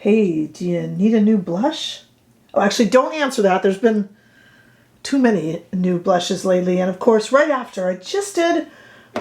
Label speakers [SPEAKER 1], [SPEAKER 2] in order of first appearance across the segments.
[SPEAKER 1] Hey, do you need a new blush? Oh, actually, don't answer that. There's been too many new blushes lately. And of course, right after, I just did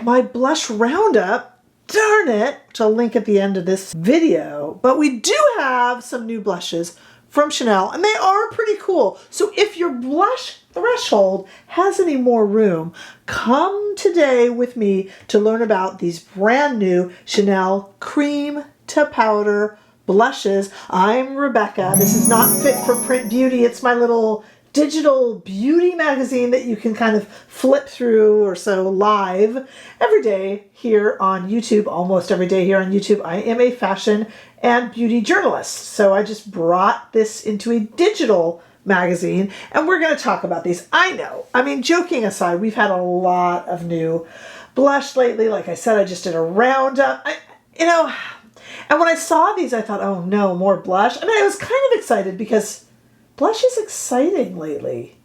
[SPEAKER 1] my blush roundup. Darn it, which I'll link at the end of this video. But we do have some new blushes from Chanel, and they are pretty cool. So if your blush threshold has any more room, come today with me to learn about these brand new Chanel cream to powder blushes. I'm Rebecca. This is not Fit for Print Beauty. It's my little digital beauty magazine that you can kind of flip through or so live every day here on YouTube, almost every day here on YouTube. I am a fashion and beauty journalist. So I just brought this into a digital magazine and we're going to talk about these. I know, I mean, joking aside, we've had a lot of new blush lately. Like I said, I just did a roundup. And when I saw these, I thought, oh no, more blush. And I was kind of excited because blush is exciting lately,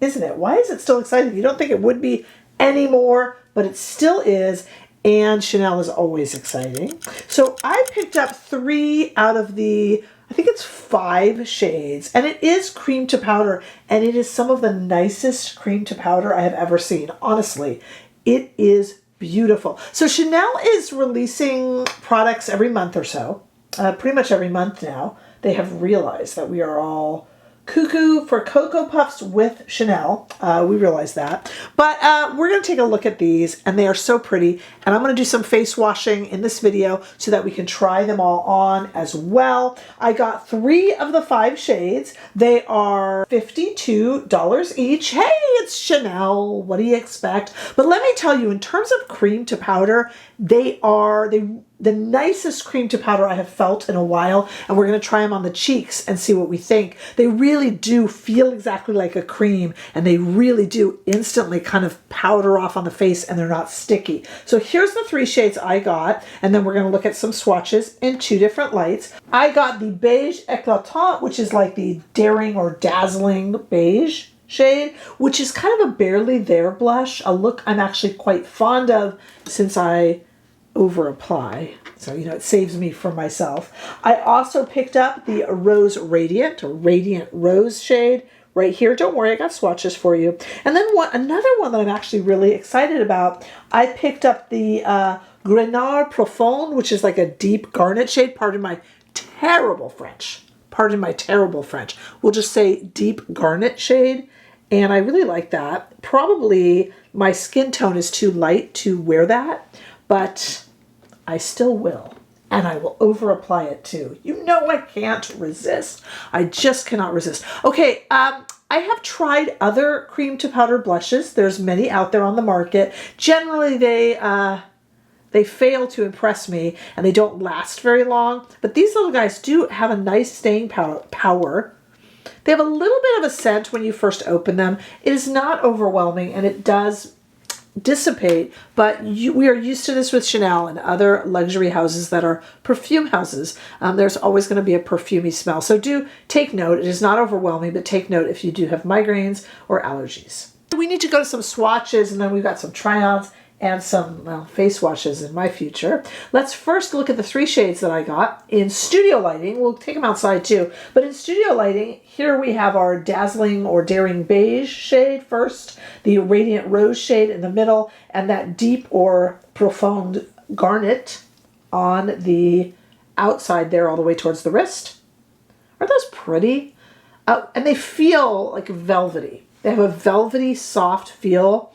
[SPEAKER 1] isn't it? Why is it still exciting? You don't think it would be anymore, but it still is. And Chanel is always exciting. So I picked up 3 out of the, I think it's 5 shades. And it is cream to powder. And it is some of the nicest cream to powder I have ever seen. Honestly, it is beautiful. So Chanel is releasing products every month or so, pretty much every month now. They have realized that we are all cuckoo for Cocoa Puffs with Chanel. We realize that. But we're going to take a look at these, and they are so pretty. And I'm going to do some face washing in this video so that we can try them all on as well. I got 3 of the 5 shades. They are $52 each. Hey, it's Chanel. What do you expect? But let me tell you, in terms of cream to powder, they are the nicest cream to powder I have felt in a while, and we're going to try them on the cheeks and see what we think. They really do feel exactly like a cream, and they really do instantly kind of powder off on the face, and they're not sticky. So here's the 3 shades I got, and then we're going to look at some swatches in 2 different lights. I got the Beige Eclatant, which is like the daring or dazzling beige shade, which is kind of a barely there blush, a look I'm actually quite fond of since I over apply. So, it saves me from myself. I also picked up the Rose Radiant, or Radiant Rose shade right here. Don't worry, I got swatches for you. And then another one that I'm actually really excited about, I picked up the Grenat Profond, which is like a deep garnet shade. Pardon my terrible French. Pardon my terrible French. We'll just say deep garnet shade. And I really like that. Probably my skin tone is too light to wear that, but I still will. And I will over apply it too. I can't resist. I just cannot resist. Okay, I have tried other cream to powder blushes. There's many out there on the market. Generally, they fail to impress me and they don't last very long. But these little guys do have a nice staying power. They have a little bit of a scent when you first open them. It is not overwhelming and it does dissipate, but we are used to this with Chanel and other luxury houses that are perfume houses. There's always going to be a perfumey smell. So do take note. It is not overwhelming, but take note if you do have migraines or allergies. We need to go to some swatches, and then we've got some try-ons and some face washes in my future. Let's first look at the 3 shades that I got in studio lighting. We'll take them outside too. But in studio lighting, here we have our dazzling or daring beige shade first, the Radiant Rose shade in the middle, and that deep or profound garnet on the outside there all the way towards the wrist. Aren't those pretty? And they feel like velvety. They have a velvety, soft feel.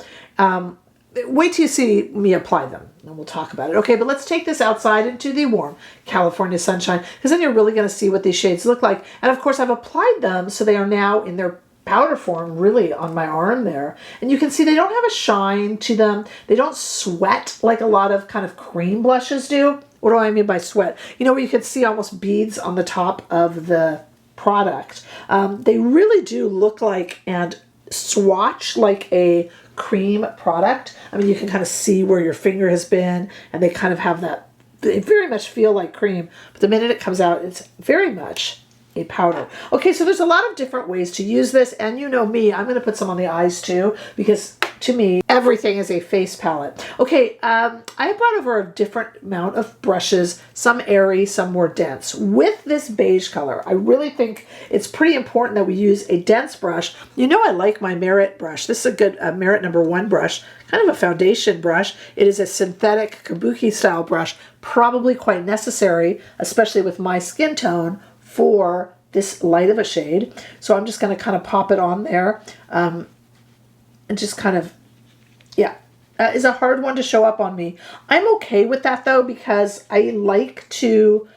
[SPEAKER 1] Wait till you see me apply them, and we'll talk about it. Okay, but let's take this outside into the warm California sunshine, because then you're really going to see what these shades look like. And of course, I've applied them, so they are now in their powder form, really on my arm there. And you can see they don't have a shine to them. They don't sweat like a lot of kind of cream blushes do. What do I mean by sweat? Where you can see almost beads on the top of the product. They really do look like and swatch like a cream product. I mean, you can kind of see where your finger has been, and they kind of have that, they very much feel like cream, but the minute it comes out, it's very much a powder. Okay, so there's a lot of different ways to use this, and you know me, I'm going to put some on the eyes too, because to me, everything is a face palette. Okay, I brought over a different amount of brushes, some airy, some more dense. With this beige color, I really think it's pretty important that we use a dense brush. You know I like my Merit brush. This is a good Merit #1 brush, kind of a foundation brush. It is a synthetic kabuki style brush, probably quite necessary, especially with my skin tone, for this light of a shade. So I'm just going to kind of pop it on there. And just kind of, yeah, is a hard one to show up on me. I'm okay with that though, because I like to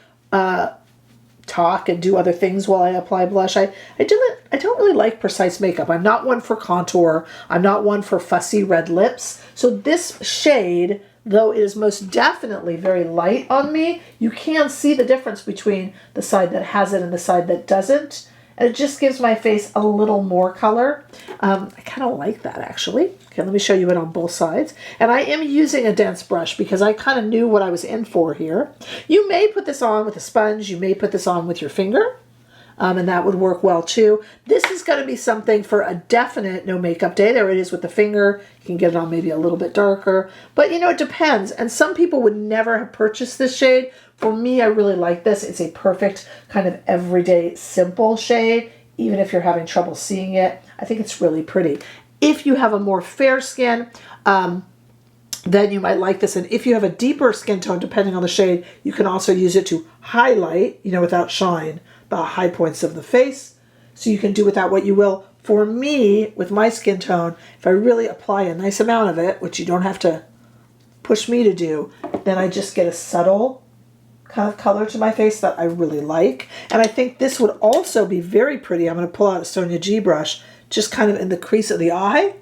[SPEAKER 1] talk and do other things while I apply blush. I don't really like precise makeup. I'm not one for contour. I'm not one for fussy red lips. So this shade, though it is most definitely very light on me, you can see the difference between the side that has it and the side that doesn't. And it just gives my face a little more color. I kind of like that actually. Okay, let me show you it on both sides. And I am using a dense brush because I kind of knew what I was in for here. You may put this on with a sponge. You may put this on with your finger. And that would work well too. This is going to be something for a definite no makeup day. There it is with the finger. You can get it on maybe a little bit darker. But you know, it depends. And some people would never have purchased this shade. For me, I really like this. It's a perfect kind of everyday simple shade. Even if you're having trouble seeing it, I think it's really pretty. If you have a more fair skin, then you might like this. And if you have a deeper skin tone, depending on the shade, you can also use it to highlight, you know, without shine, the high points of the face. So you can do with that what you will. For me, with my skin tone, if I really apply a nice amount of it, which you don't have to push me to do, then I just get a subtle kind of color to my face that I really like. And I think this would also be very pretty. I'm going to pull out a Sonia G brush, just kind of in the crease of the eye,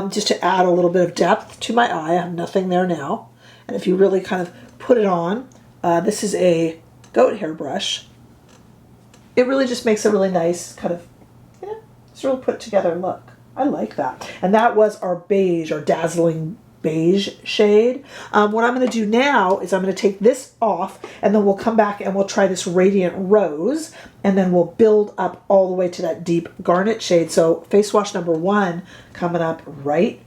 [SPEAKER 1] just to add a little bit of depth to my eye. I have nothing there now. And if you really kind of put it on, this is a goat hair brush. It really just makes a really nice kind of, yeah, it's a really put together look. I like that. And that was our beige, our dazzling beige shade. What I'm going to do now is I'm going to take this off, and then we'll come back and we'll try this Radiant Rose, and then we'll build up all the way to that deep garnet shade. So face wash #1 coming up right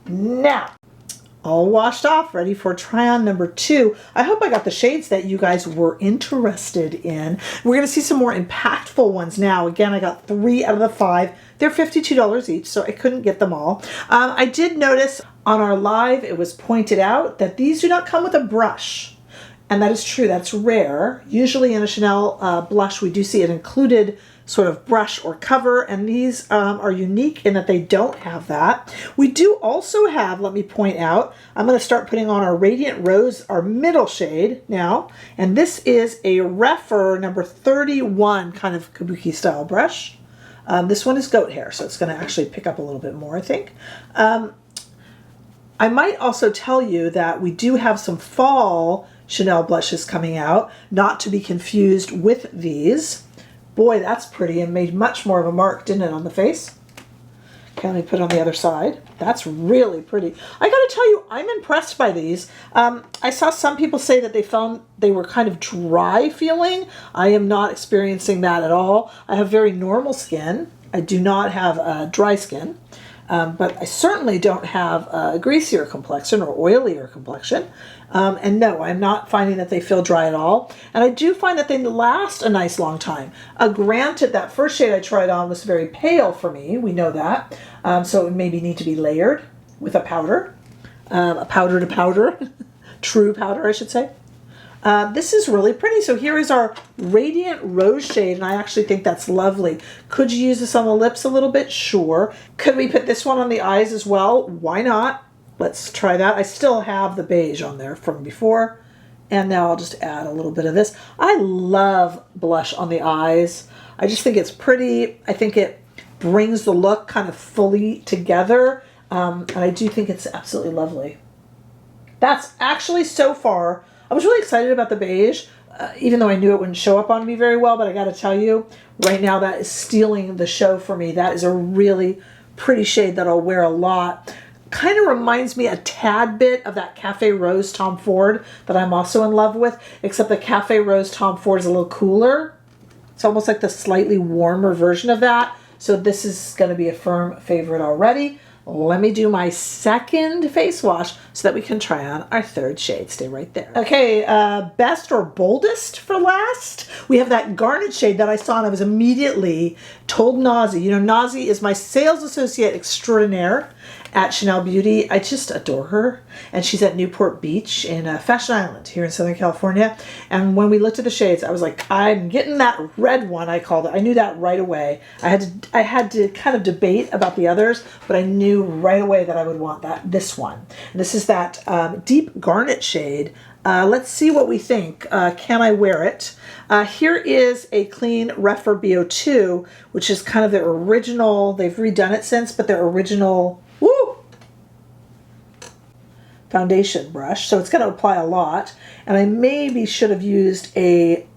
[SPEAKER 1] now. All washed off, ready for try on #2. I hope I got the shades that you guys were interested in. We're going to see some more impactful ones now. Again, I got 3 out of the 5. They're $52 each, so I couldn't get them all. I did notice on our live, it was pointed out that these do not come with a brush. And that is true, that's rare. Usually in a Chanel blush, we do see an included sort of brush or cover, and these are unique in that they don't have that. We do also have, let me point out, I'm going to start putting on our Radiant Rose, our middle shade now, and this is a Refer #31 kind of kabuki style brush. This one is goat hair, so it's going to actually pick up a little bit more, I think. I might also tell you that we do have some fall Chanel blushes coming out, not to be confused with these. Boy, that's pretty and made much more of a mark, didn't it, on the face? Okay, let me put it on the other side. That's really pretty. I gotta tell you, I'm impressed by these. I saw some people say that they found they were kind of dry feeling. I am not experiencing that at all. I have very normal skin. I do not have dry skin. But I certainly don't have a greasier complexion or oilier complexion. And no, I'm not finding that they feel dry at all. And I do find that they last a nice long time. Granted, that first shade I tried on was very pale for me. We know that. So it would maybe need to be layered with a powder to powder, true powder, I should say. This is really pretty. So here is our Radiant Rose shade, and I actually think that's lovely. Could you use this on the lips a little bit? Sure. Could we put this one on the eyes as well? Why not? Let's try that. I still have the beige on there from before, and now I'll just add a little bit of this. I love blush on the eyes. I just think it's pretty. I think it brings the look kind of fully together, and I do think it's absolutely lovely. That's actually so far. I was really excited about the beige, even though I knew it wouldn't show up on me very well, but I got to tell you, right now that is stealing the show for me. That is a really pretty shade that I'll wear a lot. Kind of reminds me a tad bit of that Cafe Rose Tom Ford that I'm also in love with, except the Cafe Rose Tom Ford is a little cooler. It's almost like the slightly warmer version of that. So this is going to be a firm favorite already. let me do my second face wash so that we can try on our third shade. Stay right there. Okay, best or boldest for last. We have that Garnet shade that I saw and I was immediately told Nazi. You know, Nazi is my sales associate extraordinaire at Chanel Beauty. I just adore her. And she's at Newport Beach in Fashion Island here in Southern California. And when we looked at the shades, I was like, I'm getting that red one, I called it. I knew that right away. I had to kind of debate about the others, but I knew right away that I would want this one. And this is that deep garnet shade. Let's see what we think. Can I wear it? Here is a clean Refer BO2, which is kind of their original. They've redone it since, but their original foundation brush. So it's going to apply a lot. And I maybe should have used a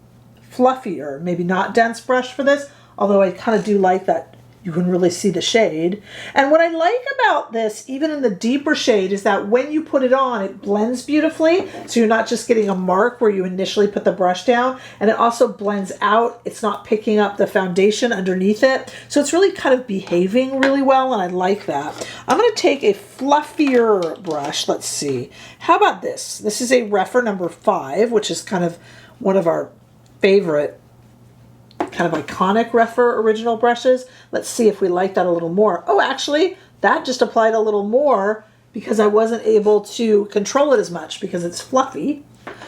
[SPEAKER 1] fluffier, maybe not dense brush for this, although I kind of do like that you can really see the shade. And what I like about this, even in the deeper shade, is that when you put it on, it blends beautifully. So you're not just getting a mark where you initially put the brush down, and it also blends out. It's not picking up the foundation underneath it. So it's really kind of behaving really well, and I like that. I'm going to take a fluffier brush. Let's see. How about this? This is a Refer number 5, which is kind of one of our favorite kind of iconic Refer original brushes. Let's see if we like that a little more. Oh, actually, that just applied a little more because I wasn't able to control it as much because it's fluffy.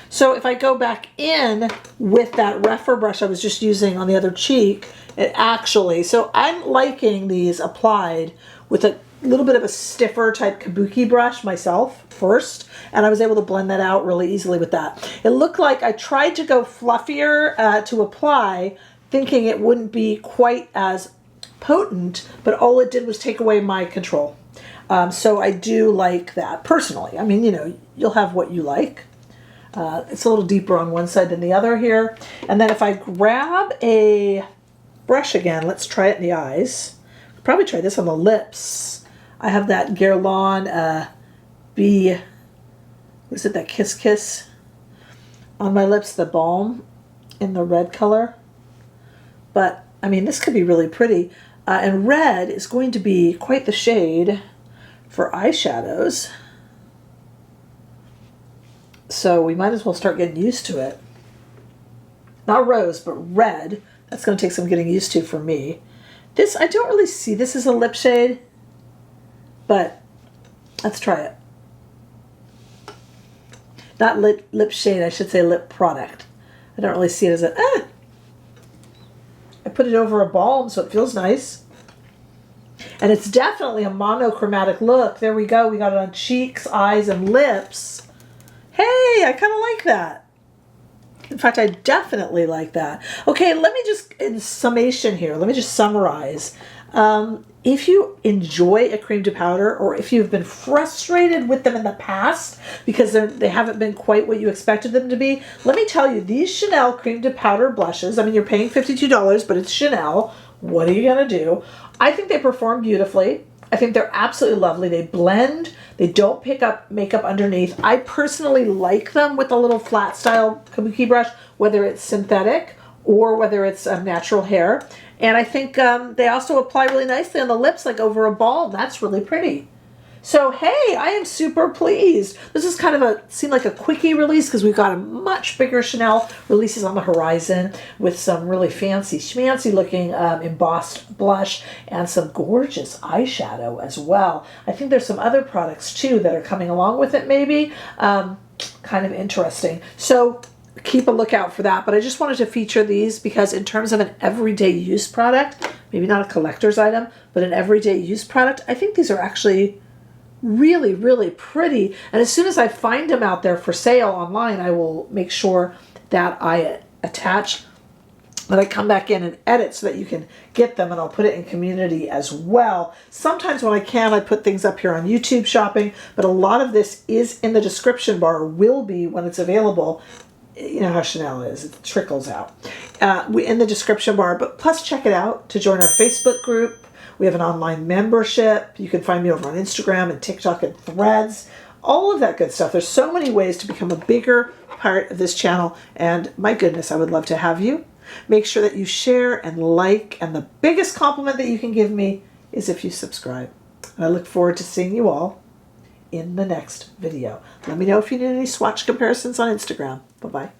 [SPEAKER 1] So if I go back in with that Refer brush I was just using on the other cheek, it actually, so I'm liking these applied with a little bit of a stiffer type kabuki brush myself first, and I was able to blend that out really easily with that. It looked like I tried to go fluffier to apply, thinking it wouldn't be quite as potent, but all it did was take away my control. So I do like that personally. I mean, you know, you'll have what you like. It's a little deeper on one side than the other here. And then if I grab a brush again, let's try it in the eyes. Probably try this on the lips. I have that Guerlain was it that KissKiss on my lips, the Balm in the red color. But, I mean, this could be really pretty. And red is going to be quite the shade for eyeshadows. So we might as well start getting used to it. Not rose, but red. That's going to take some getting used to for me. This, I don't really see this as a lip shade, but let's try it. Not lip shade, I should say lip product. I don't really see it as a, I put it over a balm, so it feels nice. And it's definitely a monochromatic look. There we go. We got it on cheeks, eyes, and lips. Hey, I kind of like that. In fact, I definitely like that. Okay, let me just, in summation here, let me just summarize. If you enjoy a cream to powder, or if you've been frustrated with them in the past because they haven't been quite what you expected them to be, let me tell you, these Chanel cream to powder blushes, I mean, you're paying $52, but it's Chanel. What are you going to do? I think they perform beautifully. I think they're absolutely lovely. They blend. They don't pick up makeup underneath. I personally like them with a little flat style kabuki brush, whether it's synthetic or whether it's natural hair. And I think they also apply really nicely on the lips, like over a balm. That's really pretty. So, hey, I am super pleased. This is kind of seemed like a quickie release because we've got a much bigger Chanel releases on the horizon with some really fancy schmancy looking embossed blush and some gorgeous eyeshadow as well. I think there's some other products too that are coming along with it maybe. Kind of interesting. So keep a lookout for that. But I just wanted to feature these because in terms of an everyday use product, maybe not a collector's item, but an everyday use product, I think these are actually really, really pretty. And as soon as I find them out there for sale online, I will make sure that I attach, that I come back in and edit so that you can get them, and I'll put it in community as well. Sometimes when I can, I put things up here on YouTube shopping, but a lot of this is in the description bar, will be when it's available. You know how Chanel is, it trickles out. In the description bar, but plus check it out to join our Facebook group. We have an online membership. You can find me over on Instagram and TikTok and Threads. All of that good stuff. There's so many ways to become a bigger part of this channel. And my goodness, I would love to have you. Make sure that you share and like. And the biggest compliment that you can give me is if you subscribe. And I look forward to seeing you all in the next video. Let me know if you need any swatch comparisons on Instagram. Bye-bye.